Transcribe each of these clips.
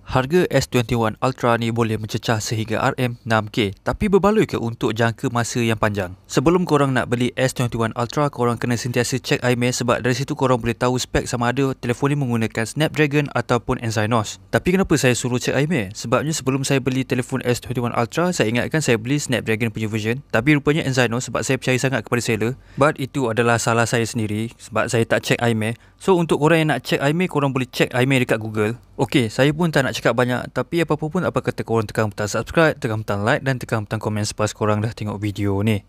Harga S21 Ultra ni boleh mencecah sehingga RM6K, tapi berbaloi ke untuk jangka masa yang panjang? Sebelum korang nak beli S21 Ultra, korang kena sentiasa cek IMEI sebab dari situ korang boleh tahu spek sama ada telefon ni menggunakan Snapdragon ataupun Exynos. Tapi kenapa saya suruh cek IMEI? Sebabnya sebelum saya beli telefon S21 Ultra, saya ingatkan saya beli Snapdragon punya version, tapi rupanya Exynos sebab saya percaya sangat kepada seller. But itu adalah salah saya sendiri sebab saya tak cek IMEI. So untuk korang yang nak cek IMEI, korang boleh cek IMEI dekat Google. Okey, saya pun tak nak cakap banyak, tapi apa-apa pun apa kata korang tekan butang subscribe, tekan butang like dan tekan butang komen selepas korang dah tengok video ni.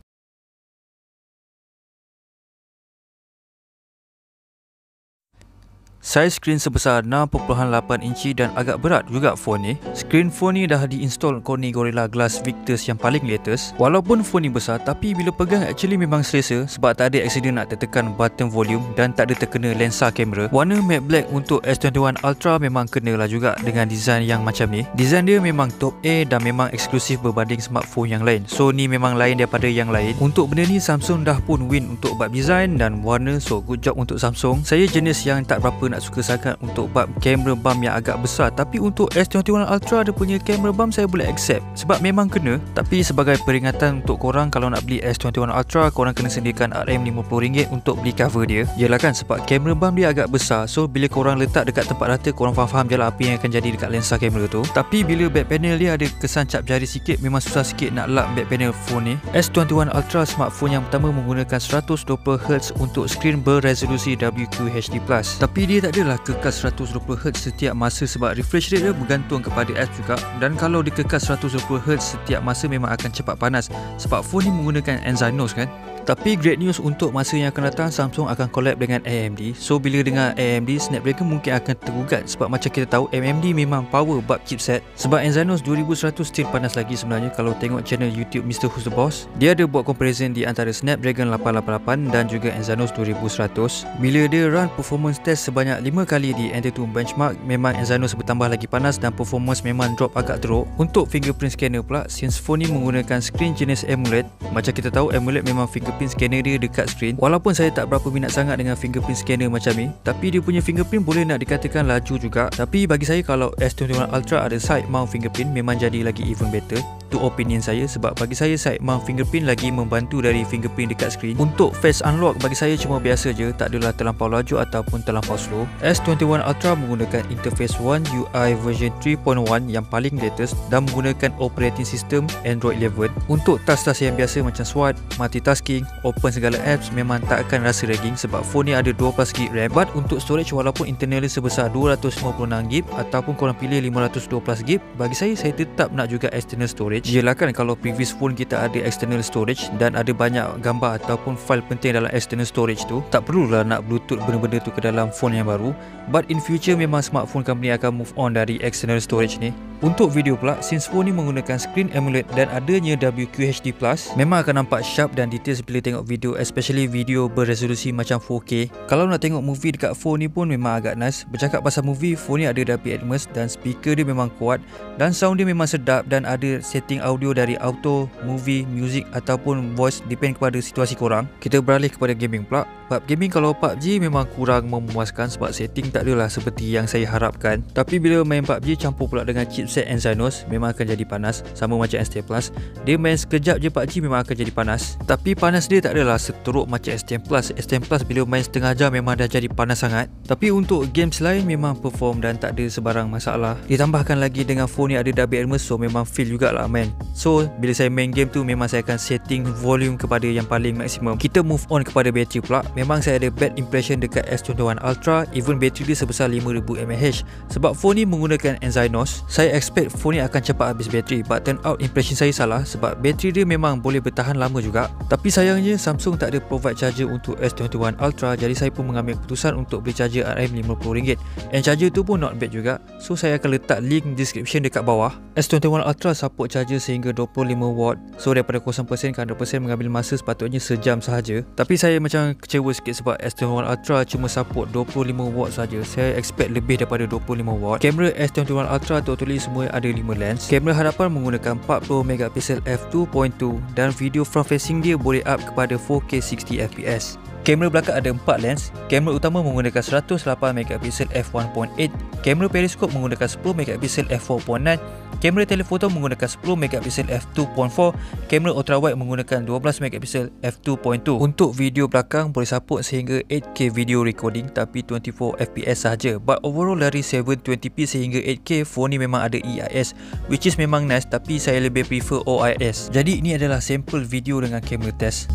Saiz skrin sebesar 6.8 inci dan agak berat juga phone ni. Skrin phone ni dah diinstall Corning Gorilla Glass Victus yang paling latest. Walaupun phone ni besar, tapi bila pegang actually memang selesa sebab tak ada accident nak tertekan button volume dan tak ada terkena lensa kamera. Warna matte black untuk S21 Ultra memang kenalah juga dengan design yang macam ni. Design dia memang top A dan memang eksklusif berbanding smartphone yang lain. So ni memang lain daripada yang lain. Untuk benda ni Samsung dah pun win untuk bab design dan warna, so good job untuk Samsung. Saya jenis yang tak berapa nak suka sangat untuk bab kamera bump yang agak besar, tapi untuk S21 Ultra dia punya kamera bump saya boleh accept sebab memang kena. Tapi sebagai peringatan untuk korang, kalau nak beli S21 Ultra, korang kena sediakan RM50 untuk beli cover dia. Yelah kan, sebab kamera bump dia agak besar, so bila korang letak dekat tempat rata, korang faham je lah apa yang akan jadi dekat lensa kamera tu. Tapi bila back panel dia ada kesan cap jari sikit, memang susah sikit nak lap back panel phone ni. S21 Ultra smartphone yang pertama menggunakan 120Hz untuk skrin beresolusi WQHD+. Tapi dia tak adalah kekal 120Hz setiap masa sebab refresh rate dia bergantung kepada apps juga, dan kalau dia kekal 120Hz setiap masa memang akan cepat panas sebab phone ni menggunakan Exynos kan. Tapi great news untuk masa yang akan datang, Samsung akan collab dengan AMD. So bila dengar AMD, Snapdragon mungkin akan tergugat sebab macam kita tahu AMD memang power bab chipset. Sebab Exynos 2100 still panas lagi sebenarnya. Kalau tengok channel YouTube Mr. Who's the Boss, dia ada buat comparison di antara Snapdragon 888 dan juga Exynos 2100. Bila dia run performance test sebanyak 5 kali di Antutu benchmark, memang Exynos bertambah lagi panas dan performance memang drop agak teruk. Untuk fingerprint scanner pula, since phone ni menggunakan skrin jenis AMOLED, macam kita tahu AMOLED memang fingerprint scanner dia dekat skrin. Walaupun saya tak berapa minat sangat dengan fingerprint scanner macam ni, tapi dia punya fingerprint boleh nak dikatakan laju juga. Tapi bagi saya, kalau S21 Ultra ada side mount fingerprint, memang jadi lagi even better. Itu opinion saya sebab bagi saya side mount fingerprint lagi membantu dari fingerprint dekat skrin. Untuk face unlock bagi saya cuma biasa je, tak adalah terlampau laju ataupun terlampau slow. S21 Ultra menggunakan interface One UI version 3.1 yang paling latest dan menggunakan operating system Android 11. Untuk task-task yang biasa macam SWAT, multitasking, open segala apps, memang tak akan rasa lagging sebab phone ni ada 12GB RAM. But untuk storage, walaupun internal dia sebesar 256GB ataupun korang pilih 512GB, bagi saya tetap nak juga external storage. Yelah kan, kalau previous phone kita ada external storage dan ada banyak gambar ataupun file penting dalam external storage tu, tak perlulah nak bluetooth benda-benda tu ke dalam phone yang baru. But in future memang smartphone company akan move on dari external storage ni. Untuk video pula, since phone ni menggunakan screen AMOLED dan adanya WQHD+, memang akan nampak sharp dan details bila tengok video, especially video beresolusi macam 4K. Kalau nak tengok movie dekat phone ni pun memang agak nice. Bercakap pasal movie, phone ni ada Dolby Atmos dan speaker dia memang kuat dan sound dia memang sedap dan ada setting audio dari auto, movie, music ataupun voice, depend kepada situasi korang. Kita beralih kepada gaming pula. Bab gaming, kalau PUBG memang kurang memuaskan sebab setting tak adalah seperti yang saya harapkan. Tapi bila main PUBG campur pula dengan chipset Exynos, memang akan jadi panas. Sama macam S10 Plus, dia main sekejap je PUBG memang akan jadi panas. Tapi panas dia tak adalah seteruk macam S10 Plus. S10 Plus bila main setengah jam memang dah jadi panas sangat. Tapi untuk games lain memang perform dan tak ada sebarang masalah. Ditambahkan lagi dengan phone ni ada Dolby Atmos, so memang feel jugalah main. So bila saya main game tu, memang saya akan setting volume kepada yang paling maksimum. Kita move on kepada bateri pula. Memang saya ada bad impression dekat S21 Ultra, even bateri dia sebesar 5000 mAh. Sebab phone ni menggunakan Exynos, saya expect phone ni akan cepat habis bateri, but turn out impression saya salah sebab bateri dia memang boleh bertahan lama juga. Tapi sayangnya Samsung tak ada provide charger untuk S21 Ultra, jadi saya pun mengambil keputusan untuk beli charger RM50. And charger tu pun not bad juga, so saya akan letak link description dekat bawah. S21 Ultra support charger sehingga 25W, so daripada 0% ke 100% mengambil masa sepatutnya sejam sahaja. Tapi saya macam kecewa sikit sebab S21 Ultra cuma support 25W saja. Saya expect lebih daripada 25W. Kamera S21 Ultra totally semua ada 5 lens. Kamera hadapan menggunakan 40MP f2.2 dan video front facing dia boleh up kepada 4K 60fps. Kamera belakang ada 4 lens. Kamera utama menggunakan 108MP f1.8, kamera periskop menggunakan 10MP f4.9, kamera telefoto menggunakan 10MP f2.4, kamera ultrawide menggunakan 12MP f2.2. Untuk video belakang boleh support sehingga 8K video recording tapi 24fps sahaja. But overall dari 720p sehingga 8K, phone ni memang ada EIS, which is memang nice, tapi saya lebih prefer OIS. Jadi ini adalah sampel video dengan kamera test.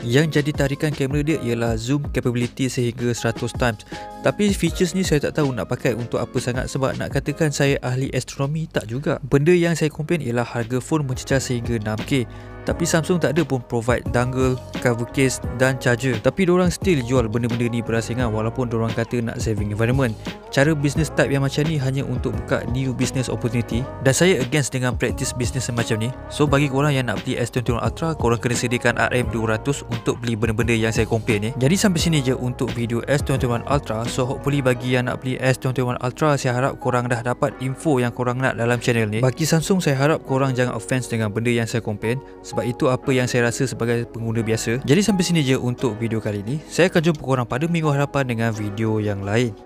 Yang jadi tarikan kamera dia ialah zoom capability sehingga 100 times. Tapi features ni saya tak tahu nak pakai untuk apa sangat, sebab nak katakan saya ahli astronomi tak juga. Benda yang saya komplain ialah harga phone mencecah sehingga 6K. Tapi Samsung tak ada pun provide dongle, cover case dan charger. Tapi diorang still jual benda-benda ni berasingan walaupun diorang kata nak saving environment. Cara business type yang macam ni hanya untuk buka new business opportunity, dan saya against dengan practice business macam ni. So bagi korang yang nak beli S21 Ultra, korang kena sediakan RM200 untuk beli benda-benda yang saya komplain ni. Jadi sampai sini je untuk video S21 Ultra. So hopefully bagi yang nak beli S21 Ultra, saya harap korang dah dapat info yang korang nak dalam channel ni. Bagi Samsung, saya harap korang jangan offense dengan benda yang saya komplain, sebab itu apa yang saya rasa sebagai pengguna biasa. Jadi sampai sini je untuk video kali ni. Saya akan jumpa korang pada minggu hadapan dengan video yang lain.